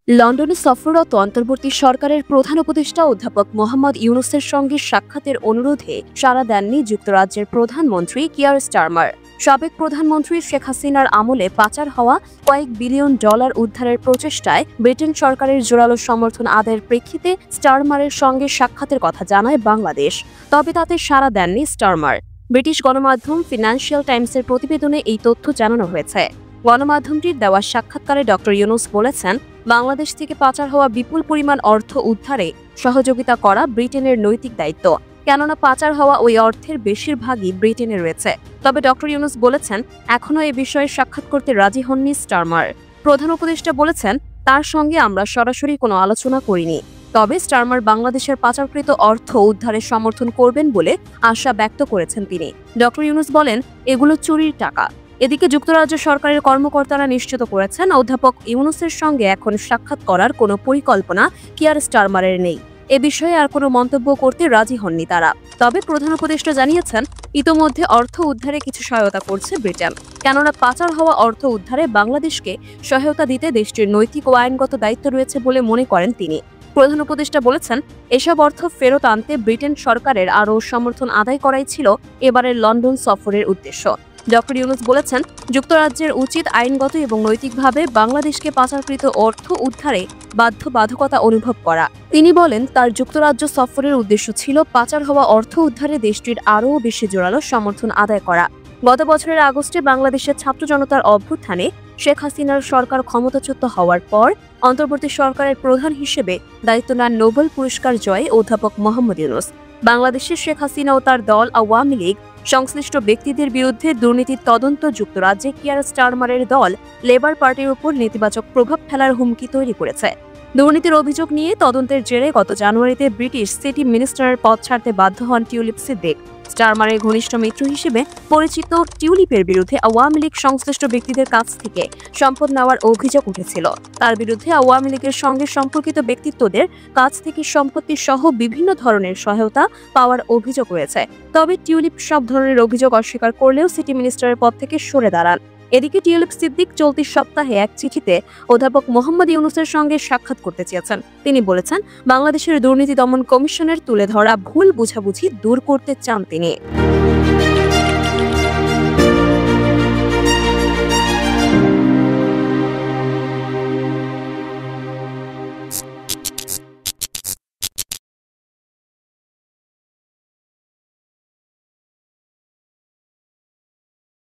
লন্ডনে সফররত অন্তর্বর্তী সরকারের প্রধান উপদেষ্টা অধ্যাপক মোহাম্মদ ইউনূসের সঙ্গে সাক্ষাতের অনুরোধে সাড়া দেননি যুক্তরাজ্যের প্রধানমন্ত্রী কিয়ার স্টারমার। সাবেক প্রধানমন্ত্রী শেখ হাসিনার আমলে পাচার হওয়া কয়েক বিলিয়ন ডলার উদ্ধারের প্রচেষ্টায় ব্রিটেন সরকারের জোরালো সমর্থন আদায়ের প্রেক্ষিতে স্টারমারের সঙ্গে সাক্ষাতের কথা জানায় বাংলাদেশ। তবে তাতে সাড়া দেননি স্টারমার। ব্রিটিশ গণমাধ্যম ফিনান্সিয়াল টাইমসের প্রতিবেদনে এই তথ্য জানানো হয়েছে। গণমাধ্যমটির দেওয়া সাক্ষাৎকারে ড ইউনূস বলেছেন, বাংলাদেশ থেকে পাচার হওয়া বিপুল পরিমাণ অর্থ উদ্ধারে সহযোগিতা করা ব্রিটেনের নৈতিক দায়িত্ব, কেননা পাচার হওয়া ওই অর্থের বেশিরভাগই ব্রিটেনে রয়েছে। তবে ড ইউনূস বলেছেন, এখনও এ বিষয়ে সাক্ষাৎ করতে রাজি হননি স্টারমার। প্রধান উপদেষ্টা বলেছেন, তার সঙ্গে আমরা সরাসরি কোনো আলোচনা করিনি। তবে স্টারমার বাংলাদেশের পাচারকৃত অর্থ উদ্ধারের সমর্থন করবেন বলে আশা ব্যক্ত করেছেন তিনি। ড ইউনূস বলেন, এগুলো চুরির টাকা। এদিকে যুক্তরাজ্য সরকারের কর্মকর্তারা নিশ্চিত করেছেন, অধ্যাপক ইউনূসের সঙ্গে এখন সাক্ষাৎ করার কোনো পরিকল্পনা কিয়ার স্টারমারের নেই। এ বিষয়ে আর কোনো মন্তব্য করতে রাজি হননি তারা। তবে প্রধান উপদেষ্টা জানিয়েছেন, ইতোমধ্যে অর্থ উদ্ধারে কিছু সহায়তা করছে ব্রিটেন, কেননা পাচার হওয়া অর্থ উদ্ধারে বাংলাদেশকে সহায়তা দিতে দেশটির নৈতিক ও আইনগত দায়িত্ব রয়েছে বলে মনে করেন তিনি। প্রধান উপদেষ্টা বলেছেন, এসব অর্থ ফেরত আনতে ব্রিটেন সরকারের আরও সমর্থন আদায় করাই ছিল এবারের লন্ডন সফরের উদ্দেশ্য। ড ইউনূস বলেছেন, যুক্তরাজ্যের উচিত আইনগত এবং নৈতিকভাবে বাংলাদেশকে পাচারকৃত অর্থ উদ্ধারে বাধ্যবাধকতা অনুভব করা। তিনি বলেন, তার যুক্তরাজ্য সফরের উদ্দেশ্য ছিল পাচার হওয়া অর্থ উদ্ধারে দেশটির আরও বেশি জোরালো সমর্থন আদায় করা। গত বছরের আগস্টে বাংলাদেশের ছাত্র জনতার অভ্যুত্থানে শেখ হাসিনার সরকার ক্ষমতাচ্যুত হওয়ার পর অন্তর্বর্তী সরকারের প্রধান হিসেবে দায়িত্ব নেন নোবেল পুরস্কার জয়ী অধ্যাপক মোহাম্মদ ইউনূস। বাংলাদেশের শেখ হাসিনা ও তার দল আওয়ামী লীগ সংশ্লিষ্ট ব্যক্তিদের বিরুদ্ধে দুর্নীতির তদন্ত যুক্তরাজ্যে কিয়ার স্টারমারের দল লেবার পার্টির উপর নেতিবাচক প্রভাব ফেলার হুমকি তৈরি করেছে। দুর্নীতির অভিযোগ নিয়ে তদন্তের জেরে গত জানুয়ারিতে ব্রিটিশ সিটি মিনিস্টারের পদ ছাড়তে বাধ্য হন টিউলিপ সিদ্দিক। স্টারমারের ঘনিষ্ঠ মিত্র হিসেবে পরিচিত টিউলিপের বিরুদ্ধে আওয়ামী লীগ সংশ্লিষ্ট ব্যক্তিদের কাছ থেকে সম্পদ নেওয়ার অভিযোগ উঠেছিল। তার বিরুদ্ধে আওয়ামী লীগের সঙ্গে সম্পর্কিত ব্যক্তিত্বদের কাছ থেকে সম্পত্তি সহ বিভিন্ন ধরনের সহায়তা পাওয়ার অভিযোগ রয়েছে। তবে টিউলিপ সব ধরনের অভিযোগ অস্বীকার করলেও সিটি মিনিস্টারের পদ থেকে সরে দাঁড়ান। এদিকে টিউলিপ সিদ্দিক চলতি সপ্তাহে এক চিঠিতে অধ্যাপক মোহাম্মদ ইউনূসের সঙ্গে সাক্ষাৎ করতে চেয়েছেন। তিনি বলেছেন, বাংলাদেশের দুর্নীতি দমন কমিশনের তুলে ধরা ভুল বোঝাবুঝি দূর করতে চান তিনি।